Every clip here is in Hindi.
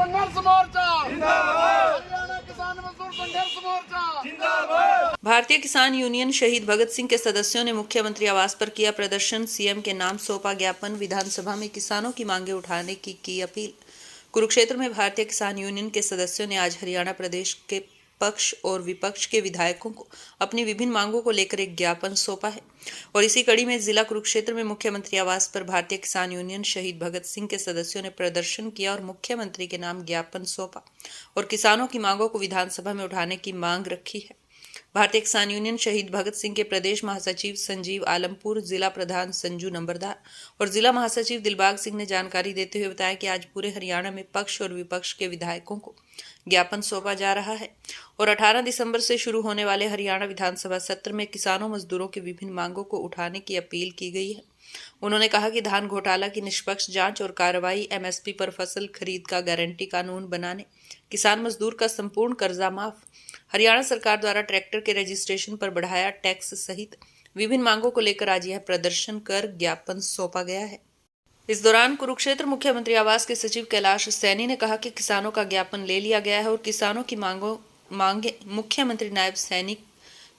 संघर्ष मोर्चा जिंदाबाद, हरियाणा किसान मजदूर संघर्ष मोर्चा जिंदाबाद। भारतीय किसान यूनियन शहीद भगत सिंह के सदस्यों ने मुख्यमंत्री आवास पर किया प्रदर्शन। सीएम के नाम सौंपा ज्ञापन। विधानसभा में किसानों की मांगे उठाने की अपील। कुरुक्षेत्र में भारतीय किसान यूनियन के सदस्यों ने आज हरियाणा प्रदेश के पक्ष और विपक्ष के विधायकों को अपनी विभिन्न मांगों को लेकर एक ज्ञापन सौंपा है। और इसी कड़ी में जिला कुरुक्षेत्र में मुख्यमंत्री आवास पर भारतीय किसान यूनियन शहीद भगत सिंह के सदस्यों ने प्रदर्शन किया और मुख्यमंत्री के नाम ज्ञापन सौंपा और किसानों की मांगों को विधानसभा में उठाने की मांग रखी है। भारतीय किसान यूनियन शहीद भगत सिंह के प्रदेश महासचिव संजीव आलमपुर, जिला प्रधान संजू नंबरदार और जिला महासचिव दिलबाग सिंह ने जानकारी देते हुए बताया कि आज पूरे हरियाणा में पक्ष और विपक्ष के विधायकों को ज्ञापन सौंपा जा रहा है और 18 दिसंबर से शुरू होने वाले हरियाणा विधानसभा सत्र में किसानों मजदूरों की विभिन्न मांगों को उठाने की अपील की गई है। उन्होंने कहा कि धान घोटाला की निष्पक्ष जांच और कार्रवाई, एमएसपी पर फसल खरीद का गारंटी कानून बनाने, किसान मजदूर का संपूर्ण कर्जा माफ, हरियाणा सरकार द्वारा ट्रैक्टर के रजिस्ट्रेशन पर बढ़ाया टैक्स सहित विभिन्न मांगों को लेकर आज यह प्रदर्शन कर ज्ञापन सौंपा गया है। इस दौरान कुरुक्षेत्र मुख्यमंत्री आवास के सचिव कैलाश सैनी ने कहा कि किसानों का ज्ञापन ले लिया गया है और किसानों की मांगे मुख्यमंत्री नायब सैनिक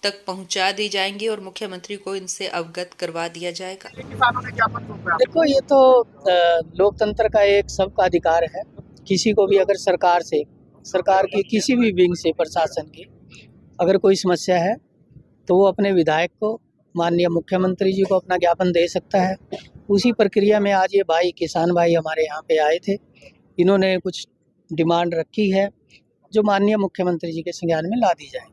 तक पहुंचा दी जाएंगी और मुख्यमंत्री को इनसे अवगत करवा दिया जाएगा। किसानों ने ज्ञापन सौंपा। देखो, ये तो लोकतंत्र का एक सबका अधिकार है। किसी को भी अगर सरकार की किसी भी विंग से, प्रशासन की अगर कोई समस्या है तो वो अपने विधायक को, माननीय मुख्यमंत्री जी को अपना ज्ञापन दे सकता है। उसी प्रक्रिया में आज ये किसान भाई हमारे यहाँ पे आए थे। इन्होंने कुछ डिमांड रखी है जो माननीय मुख्यमंत्री जी के संज्ञान में ला दी जाएगी।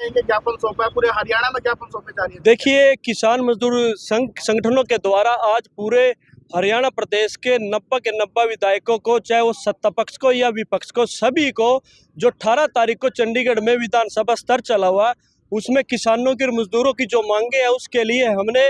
ज्ञापन सौंपा है, पूरे हरियाणा में ज्ञापन सौंपे जा रही है। देखिए, किसान मजदूर संगठनों के द्वारा आज पूरे हरियाणा प्रदेश के 90 के 90 विधायकों को, चाहे वो सत्ता पक्ष को या विपक्ष को, सभी को जो 18 तारीख को चंडीगढ़ में विधानसभा स्तर चला हुआ, उसमें किसानों की और मजदूरों की जो मांगे हैं उसके लिए हमने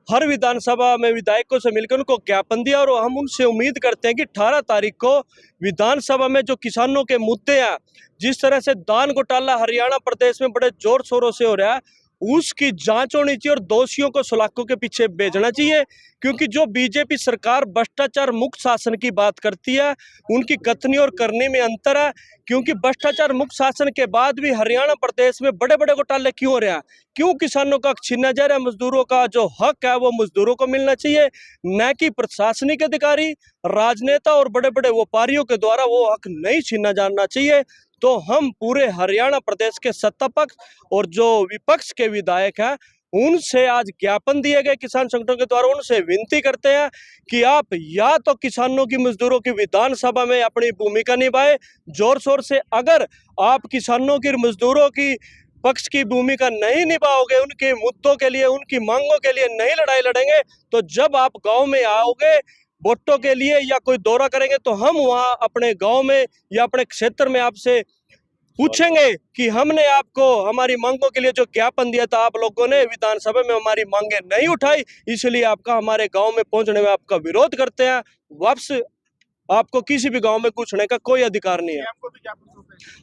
हर विधानसभा में विधायकों से मिलकर उनको ज्ञापन दिया और हम उनसे उम्मीद करते हैं कि 18 तारीख को विधानसभा में जो किसानों के मुद्दे हैं, जिस तरह से दान घोटाला हरियाणा प्रदेश में बड़े जोर शोरों से हो रहा है, उसकी जांच होनी चाहिए और दोषियों को सलाखों के पीछे भेजना चाहिए। क्योंकि जो बीजेपी सरकार भ्रष्टाचार मुक्त शासन की बात करती है, उनकी कथनी और करने में अंतर है। क्योंकि भ्रष्टाचार मुक्त शासन के बाद भी हरियाणा प्रदेश में बड़े बड़े घोटाले क्यों हो रहे हैं? क्यों किसानों का हक छीना जा रहा है? मजदूरों का जो हक है वो मजदूरों को मिलना चाहिए, न कि प्रशासनिक अधिकारी, राजनेता और बड़े बड़े व्यापारियों के द्वारा वो हक नहीं छीना जाना चाहिए। तो हम पूरे हरियाणा प्रदेश के सत्ता पक्ष और जो विपक्ष के विधायक हैं उनसे आज ज्ञापन दिए गए किसान संगठनों के द्वारा, उनसे विनती करते हैं कि आप या तो किसानों की, मजदूरों की विधानसभा में अपनी भूमिका निभाए जोर शोर से। अगर आप किसानों की, मजदूरों की पक्ष की भूमिका नहीं निभाओगे, उनके मुद्दों के लिए, उनकी मांगों के लिए नहीं लड़ाई लड़ेंगे, तो जब आप गाँव में आओगे वोटों के लिए या कोई दौरा करेंगे तो हम वहां अपने गांव में या अपने क्षेत्र में आपसे पूछेंगे कि हमने आपको हमारी मांगों के लिए जो ज्ञापन दिया था, आप लोगों ने विधानसभा में हमारी मांगे नहीं उठाई, इसलिए आपका हमारे गांव में पहुंचने में आपका विरोध करते हैं। वापस आपको किसी भी गांव में पूछने का कोई अधिकार नहीं है।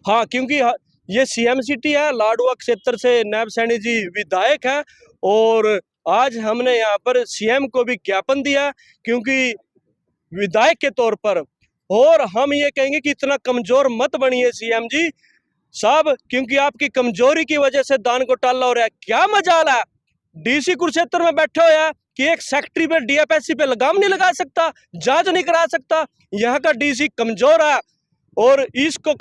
हाँ, क्योंकि ये सीएम सिटी है, लाडुआ क्षेत्र से नायब सैनी जी विधायक है और आज हमने यहाँ पर सीएम को भी ज्ञापन दिया क्योंकि विधायक के तौर पर। और हम ये कहेंगे कि इतना कमजोर मत बनिए सीएम जी साहब, क्योंकि आपकी कमजोरी की वजह से दान घोटाला हो रहा है। क्या मजाल है, डीसी कुरुक्षेत्र में बैठे हो या कि एक सेक्रेटरी पे, डीएफएससी पे लगाम नहीं लगा सकता, जांच नहीं करा सकता। यहाँ का डीसी कमजोर है और इसको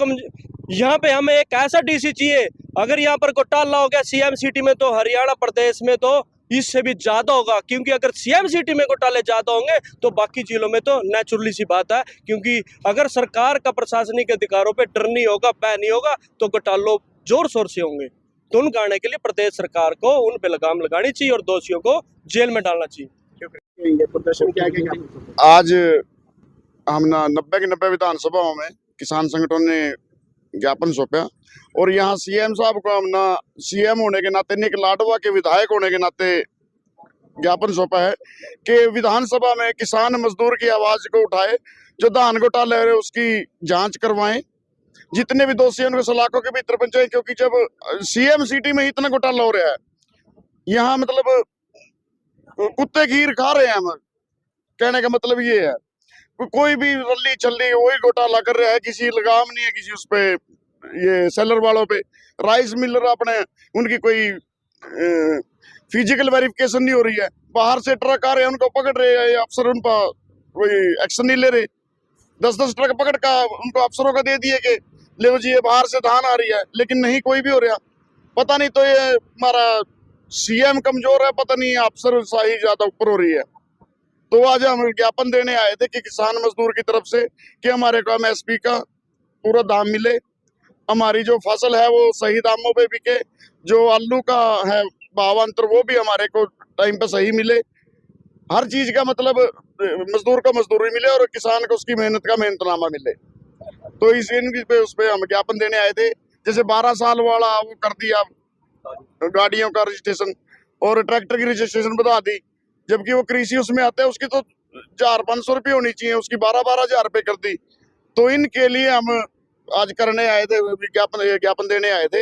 यहाँ पे हमें एक ऐसा डीसी चाहिए। अगर यहाँ पर घोटाला हो गया सीएम सिटी में तो हरियाणा प्रदेश में तो इससे भी ज्यादा होगा, क्योंकि अगर सीएम सिटी में घोटाले ज्यादा होंगे तो बाकी जिलों में तो नेचुरली सी बात है। क्योंकि अगर सरकार का प्रशासनिक अधिकारों पे डर नहीं होगा, भय नहीं होगा, तो घोटालों जोर शोर से होंगे। तो उन गाने के लिए प्रदेश सरकार को उन पे लगाम लगानी चाहिए और दोषियों को जेल में डालना चाहिए। प्रदर्शन क्या है? आज हम 90 की 90 विधानसभाओं में किसान संगठनों ने ज्ञापन सौंपा और यहाँ सीएम साहब को हम सीएम होने के नाते, निक लाडवा के विधायक होने के नाते ज्ञापन सौंपा है कि विधानसभा में किसान मजदूर की आवाज को उठाए, जो धान घोटाले है उसकी जांच करवाएं, जितने भी दोषी हैं उनको सलाखों के भीतर पहुंचाएं। क्योंकि जब सीएम सिटी में इतना घोटाला हो रहा है, यहाँ मतलब कुत्ते खीर खा रहे हैं हम, कहने का मतलब ये है। कोई भी रल्ली चल्ली वही घोटाला कर रहा है, किसी लगाम नहीं है किसी उस पे, ये सेलर वालों पे। राइस मिलर अपने उनकी कोई फिजिकल वेरिफिकेशन नहीं हो रही है, बाहर से ट्रक आ रहे हैं उनको पकड़ रहे हैं अफसर, उन पर कोई एक्शन नहीं ले रहे। 10-10 ट्रक पकड़ का उनको अफसरों का दे दिए कि ले जी ये बाहर से धान आ रही है, लेकिन नहीं कोई भी हो रहा। पता नहीं तो ये हमारा सीएम कमजोर है, पता नहीं अफसर शाही ज्यादा ऊपर हो रही है। तो आज हम ज्ञापन देने आए थे कि किसान मजदूर की तरफ से कि हमारे को एमएसपी का पूरा दाम मिले, हमारी जो फसल है वो सही दामों पे बिके, जो आलू का है भाव अंतर वो भी हमारे को टाइम पे सही मिले। हर चीज का मतलब मजदूर को मजदूरी मिले और किसान को उसकी मेहनत का मेहनतनामा मिले। तो इस पे उस पे हम ज्ञापन देने आए थे। जैसे 12 साल वाला वो कर दिया गाड़ियों का रजिस्ट्रेशन और ट्रैक्टर की रजिस्ट्रेशन बढ़ा दी, जबकि वो कृषि उसमें आता है उसकी तो 400-500 रुपये होनी चाहिए, उसकी 12-12 हजार रुपये कर दी। तो इनके लिए हम आज करने आए थे, ज्ञापन देने आए थे।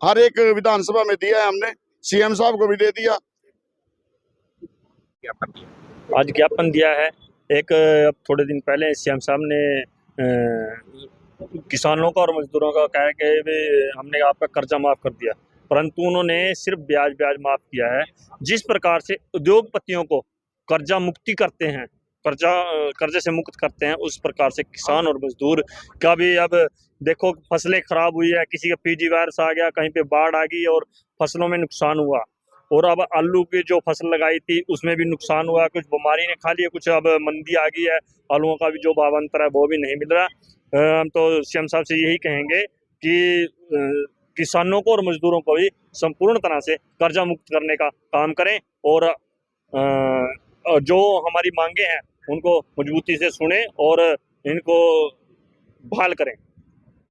हर एक विधानसभा में दिया है हमने, सीएम साहब को भी दे दिया। आज ज्ञापन दिया है। एक अब थोड़े दिन पहले सीएम साहब ने किसानों का और मजदूरों का कहा कि हमने आपका कर्जा माफ़ कर दिया, परंतु उन्होंने सिर्फ ब्याज माफ़ किया है। जिस प्रकार से उद्योगपतियों को कर्जा मुक्ति करते हैं, कर्जे से मुक्त करते हैं, उस प्रकार से किसान और मजदूर का भी अब देखो फसलें खराब हुई है, किसी का पीजी वायरस आ गया, कहीं पे बाढ़ आ गई और फसलों में नुकसान हुआ। और अब आलू की जो फसल लगाई थी उसमें भी नुकसान हुआ, कुछ बीमारी ने खा लिया, कुछ अब मंदी आ गई है, आलूओं का भी जो भावांतर है वो भी नहीं मिल रहा। हम तो सीएम साहब से यही कहेंगे कि किसानों को और मजदूरों को भी संपूर्ण तरह से कर्जा मुक्त करने का काम करें और जो हमारी मांगे हैं उनको मजबूती से सुने और इनको बहाल करें।